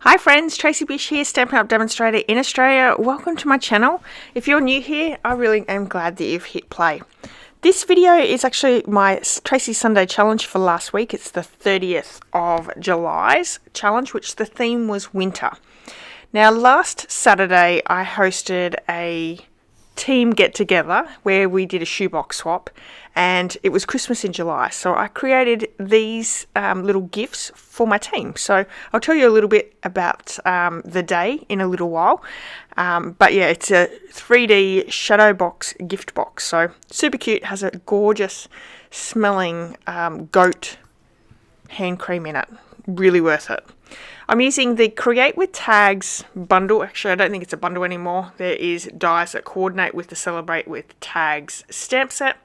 Hi friends, Tracy.bish here, Stampin' Up demonstrator in Australia. Welcome to my channel. If you're new here, I really am glad that you've hit play. This video is actually my Tracy Sunday challenge for last week. It's the 30th of July's challenge, which the theme was winter. Now last Saturday I hosted a team get together where we did a shoebox swap, and it was Christmas in July, so I created these little gifts for my team. So I'll tell you a little bit about the day in a little while, but yeah, it's a 3D shadow box gift box, so super cute. Has a gorgeous smelling goat hand cream in it. Really worth it. I'm using the Create with Tags bundle. Actually, I don't think it's a bundle anymore. There is dies that coordinate with the Celebrate with Tags stamp set.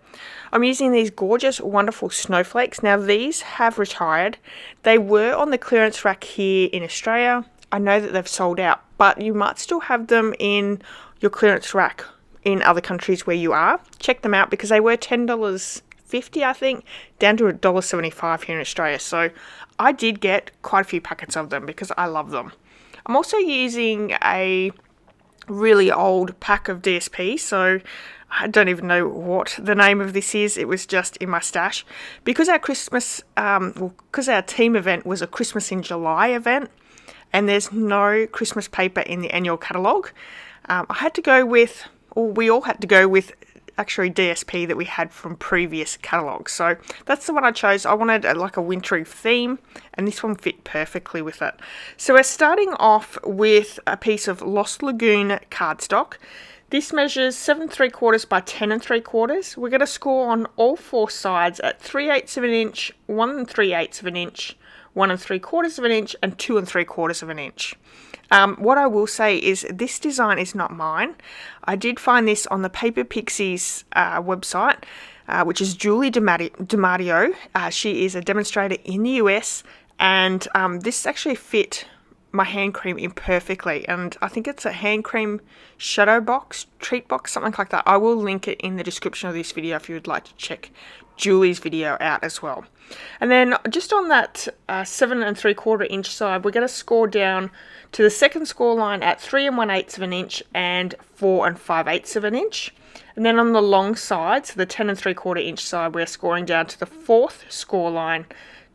I'm using these gorgeous, wonderful snowflakes. Now, these have retired. They were on the clearance rack here in Australia. I know that they've sold out, but you might still have them in your clearance rack in other countries where you are. Check them out because they were $10.50, I think, down to $1.75 here in Australia. So I did get quite a few packets of them because I love them. I'm also using a really old pack of DSP, so I don't even know what the name of this is. It was just in my stash. Because our because our team event was a Christmas in July event, and there's no Christmas paper in the annual catalogue, I had to go with, or we all had to go with, actually DSP that we had from previous catalogues. So that's the one I chose. I wanted like a wintry theme, and this one fit perfectly with it. So we're starting off with a piece of Lost Lagoon cardstock. This measures 7 3/4 by 10 3/4. We're going to score on all four sides at 3/8 of an inch, 1 3/8 of an inch, 1 3/4 of an inch, and 2 3/4 of an inch. What I will say is this design is not mine. I did find this on the Paper Pixie's website, which is Julie DiMatteo. She is a demonstrator in the US, and this actually fit my hand cream in perfectly, and I think it's a hand cream shadow box, treat box, something like that. I will link it in the description of this video if you would like to check Julie's video out as well. And then just on that 7 3/4 inch side, we're going to score down to the second score line at 3 1/8 of an inch and 4 5/8 of an inch. And then on the long side, so the 10 3/4 inch side, we're scoring down to the fourth score line,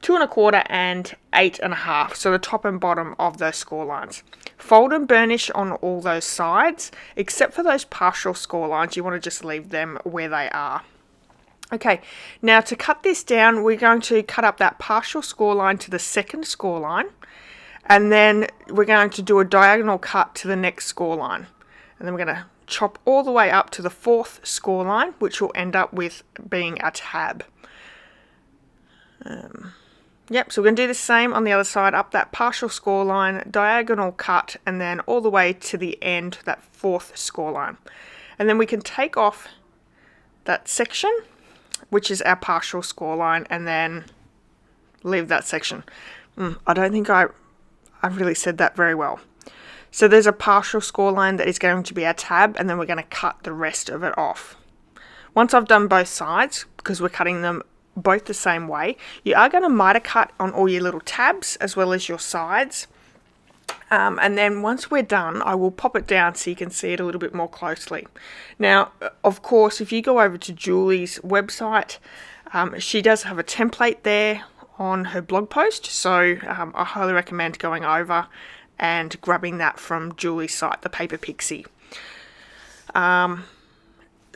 2 1/4 and 8 1/2. So the top and bottom of those score lines. Fold and burnish on all those sides, except for those partial score lines. You want to just leave them where they are. Okay, now to cut this down, we're going to cut up that partial score line to the second score line, and then we're going to do a diagonal cut to the next score line. And then we're going to chop all the way up to the fourth score line, which will end up with being a tab. Yep, so we're going to do the same on the other side, up that partial score line, diagonal cut, and then all the way to the end, that fourth score line. And then we can take off that section, which is our partial score line, and then leave that section. I don't think I really said that very well. So there's a partial score line that is going to be our tab, and then we're going to cut the rest of it off. Once I've done both sides, because we're cutting them both the same way, you are going to miter cut on all your little tabs as well as your sides. And then once we're done, I will pop it down so you can see it a little bit more closely. Now, of course, if you go over to Julie's website, she does have a template there on her blog post. So I highly recommend going over and grabbing that from Julie's site, the Paper Pixie.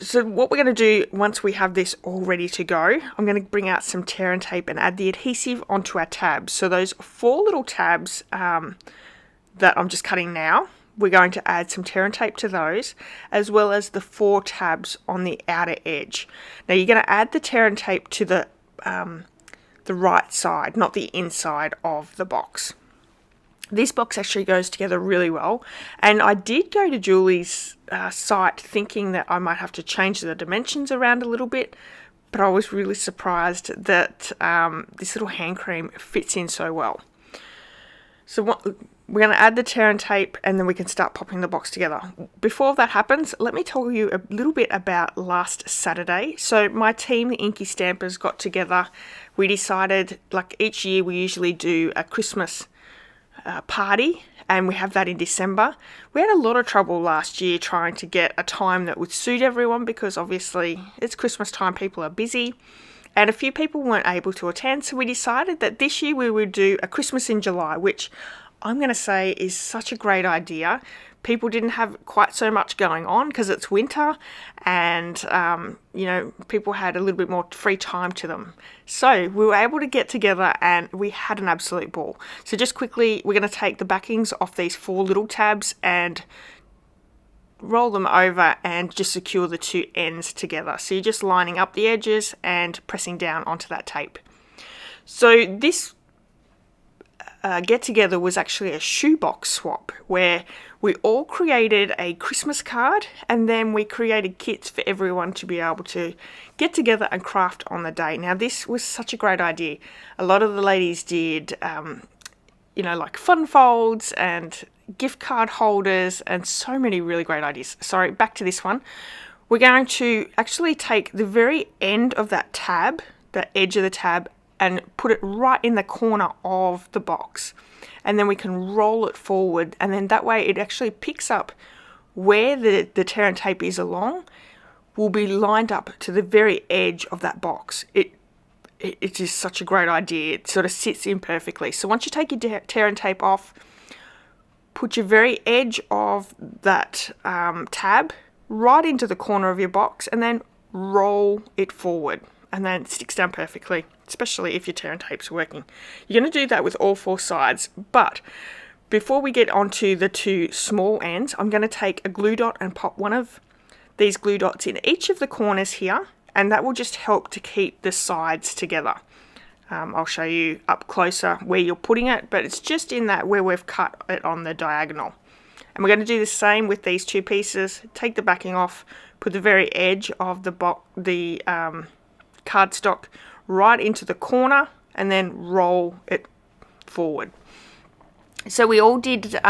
So what we're going to do once we have this all ready to go, I'm going to bring out some tear and tape and add the adhesive onto our tabs. So those 4 little tabs that I'm just cutting now, we're going to add some tear and tape to those, as well as the 4 tabs on the outer edge. Now you're going to add the tear and tape to the right side, not the inside of the box. This box actually goes together really well, and I did go to Julie's site thinking that I might have to change the dimensions around a little bit, but I was really surprised that this little hand cream fits in so well. So we're going to add the tear and tape, and then we can start popping the box together. Before that happens, let me tell you a little bit about last Saturday. So my team, the Inky Stampers, got together. We decided, like each year we usually do a Christmas party, and we have that in December. We had a lot of trouble last year trying to get a time that would suit everyone because obviously it's Christmas time, people are busy, and a few people weren't able to attend, so we decided that this year we would do a Christmas in July, which I'm going to say is such a great idea. People didn't have quite so much going on because it's winter, and people had a little bit more free time to them. So we were able to get together and we had an absolute ball. So just quickly, we're going to take the backings off these 4 little tabs and roll them over and just secure the 2 ends together. So you're just lining up the edges and pressing down onto that tape. So this get together was actually a shoebox swap where we all created a Christmas card, and then we created kits for everyone to be able to get together and craft on the day. Now this was such a great idea. A lot of the ladies did like fun folds and gift card holders and so many really great ideas. Sorry, back to this one. We're going to actually take the very end of that tab, the edge of the tab, and put it right in the corner of the box, and then we can roll it forward, and then that way it actually picks up where the tear and tape is along, will be lined up to the very edge of that box. It is such a great idea. It sort of sits in perfectly. So once you take your tear and tape off, put your very edge of that tab right into the corner of your box, and then roll it forward, and then it sticks down perfectly, especially if your tear and tape's working. You're going to do that with all 4 sides, but before we get onto the 2 small ends, I'm going to take a glue dot and pop one of these glue dots in each of the corners here, and that will just help to keep the sides together. I'll show you up closer where you're putting it, but it's just in that where we've cut it on the diagonal. And we're going to do the same with these 2 pieces. Take the backing off, put the very edge of the cardstock right into the corner, and then roll it forward. So we all did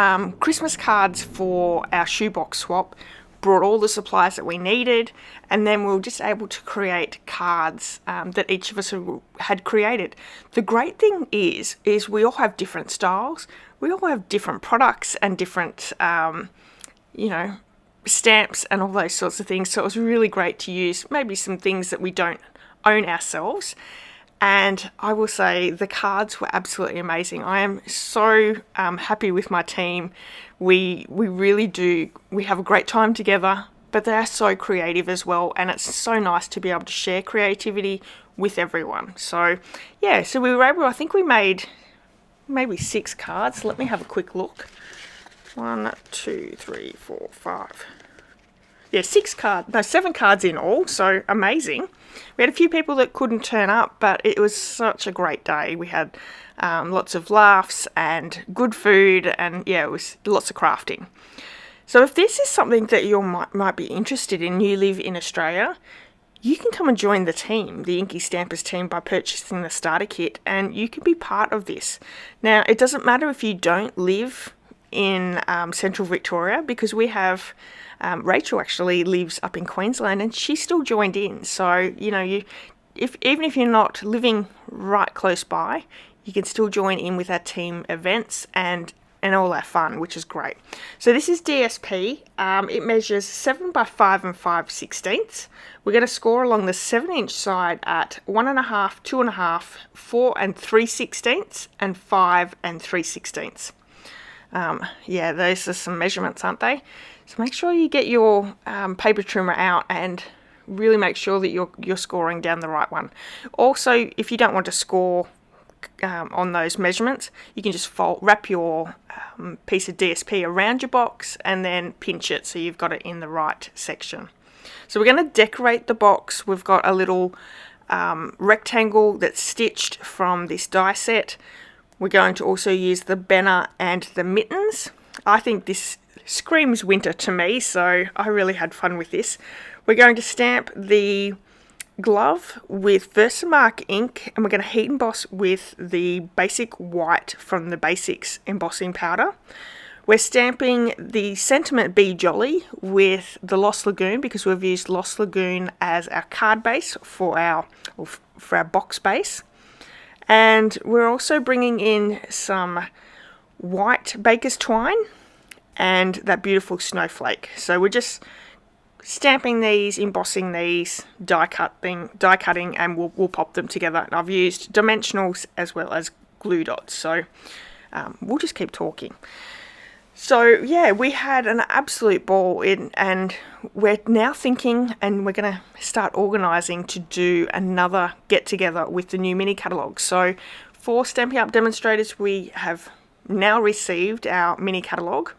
Christmas cards for our shoebox swap, brought all the supplies that we needed, and then we were just able to create cards that each of us had created. The great thing is we all have different styles, we all have different products and different stamps and all those sorts of things, so it was really great to use maybe some things that we don't own ourselves. And I will say the cards were absolutely amazing. I am so happy with my team. We really do. We have a great time together, but they are so creative as well. And it's so nice to be able to share creativity with everyone. So yeah, so we were able, I think we made maybe 6 cards. Let me have a quick look. 1, 2, 3, 4, 5. Yeah, 7 cards in all. So amazing. We had a few people that couldn't turn up, but it was such a great day. We had lots of laughs and good food, and yeah, it was lots of crafting. So if this is something that you might be interested in, you live in Australia, you can come and join the team, the Inky Stampers team, by purchasing the starter kit, and you can be part of this. Now, it doesn't matter if you don't live in central Victoria, because we have Rachel actually lives up in Queensland, and she still joined in. So even if you're not living right close by, you can still join in with our team events and all our fun, which is great. So this is DSP. It measures 7 by 5 and 5/16. We're going to score along the 7-inch side at 1.5, 2.5, 4 and 3/16, and 5 and 3/16. Yeah, those are some measurements, aren't they? So make sure you get your paper trimmer out and really make sure that you're scoring down the right one. Also, if you don't want to score on those measurements, you can just wrap your piece of DSP around your box and then pinch it so you've got it in the right section. So we're going to decorate the box. We've got a little rectangle that's stitched from this die set. We're going to also use the banner and the mittens. I think this screams winter to me, so I really had fun with this. We're going to stamp the glove with Versamark ink, and we're going to heat emboss with the basic white from the Basics embossing powder. We're stamping the Sentiment Be Jolly with the Lost Lagoon, because we've used Lost Lagoon as our card base for our box base. And we're also bringing in some white baker's twine and that beautiful snowflake. So we're just stamping these, embossing these, die cutting, and we'll pop them together. And I've used dimensionals as well as glue dots. So we'll just keep talking. So yeah, we had an absolute ball and we're now thinking, and we're going to start organising to do another get together with the new mini catalogue. So for Stampin' Up! Demonstrators, we have now received our mini catalogue.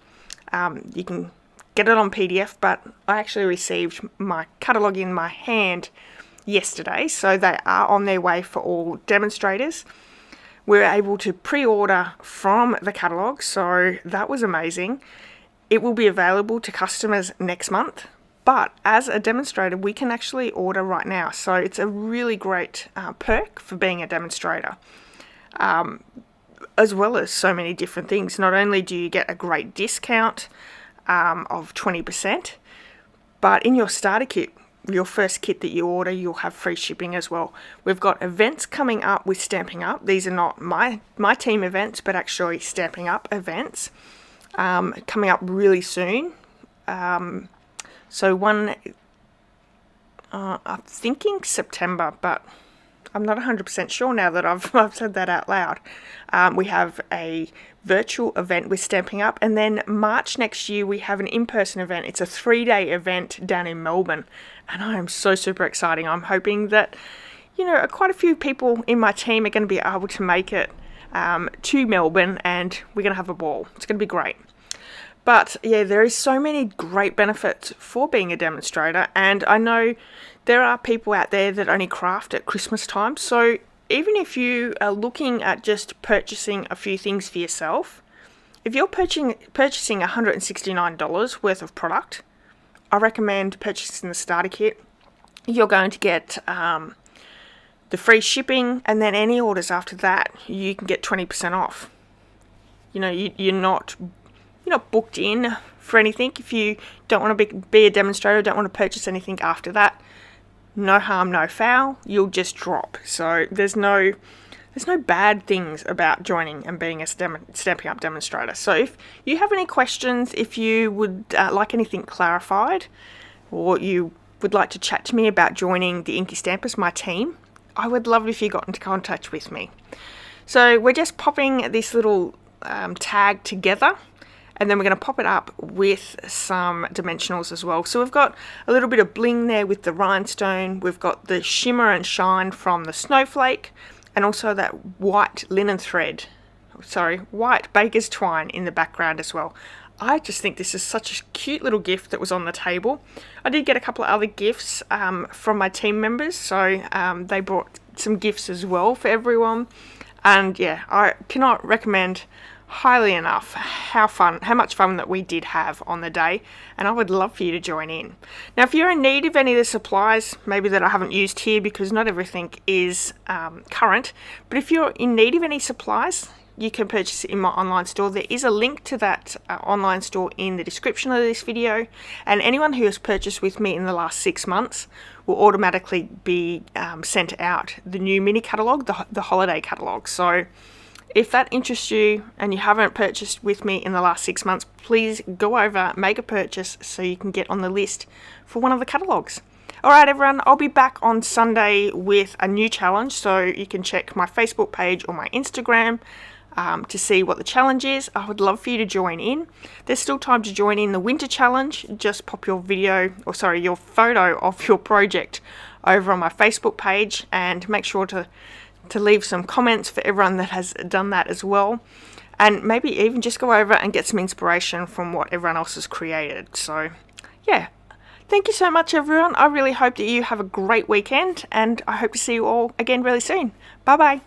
You can get it on PDF, but I actually received my catalogue in my hand yesterday, so they are on their way for all demonstrators. We were able to pre-order from the catalogue, so that was amazing. It will be available to customers next month, but as a demonstrator, we can actually order right now. So it's a really great perk for being a demonstrator, as well as so many different things. Not only do you get a great discount of 20%, but in your starter kit, your first kit that you order, you'll have free shipping as well. We've got events coming up with Stampin' Up! These are not my team events, but actually Stampin' Up! Events coming up really soon. So one, I'm thinking September, but I'm not 100% sure now that I've said that out loud. We have a virtual event with Stampin' Up! And then March next year, we have an in-person event. It's a 3-day event down in Melbourne. And I am so super exciting. I'm hoping that, quite a few people in my team are going to be able to make it to Melbourne, and we're going to have a ball. It's going to be great. But yeah, there is so many great benefits for being a demonstrator, and I know there are people out there that only craft at Christmas time. So even if you are looking at just purchasing a few things for yourself, if you're purchasing $169 worth of product, I recommend purchasing the starter kit. You're going to get the free shipping, and then any orders after that, you can get 20% off. You're not booked in for anything. If you don't want to be a demonstrator, don't want to purchase anything after that, no harm, no foul. You'll just drop. So there's no bad things about joining and being a Stampin' Up! Demonstrator. So if you have any questions, if you would like anything clarified, or you would like to chat to me about joining the Inky Stampers, my team, I would love it if you got into contact with me. So we're just popping this little tag together, and then we're going to pop it up with some dimensionals as well. So we've got a little bit of bling there with the rhinestone. We've got the shimmer and shine from the snowflake, and also that white baker's twine in the background as well. I just think this is such a cute little gift that was on the table. I did get a couple of other gifts from my team members, so they brought some gifts as well for everyone. And yeah, I cannot recommend highly enough how much fun that we did have on the day, and I would love for you to join in. Now, if you're in need of any of the supplies, maybe that I haven't used here because not everything is current, but if you're in need of any supplies, you can purchase it in my online store. There is a link to that online store in the description of this video, and anyone who has purchased with me in the last 6 months will automatically be sent out the new mini catalogue, the holiday catalogue. So if that interests you and you haven't purchased with me in the last 6 months, please go over, make a purchase so you can get on the list for one of the catalogues. Alright everyone, I'll be back on Sunday with a new challenge, so you can check my Facebook page or my Instagram to see what the challenge is. I would love for you to join in. There's still time to join in the winter challenge. Just pop your your photo of your project over on my Facebook page, and make sure to leave some comments for everyone that has done that as well, and maybe even just go over and get some inspiration from what everyone else has created. So yeah, thank you so much everyone. I really hope that you have a great weekend, and I hope to see you all again really soon. Bye bye.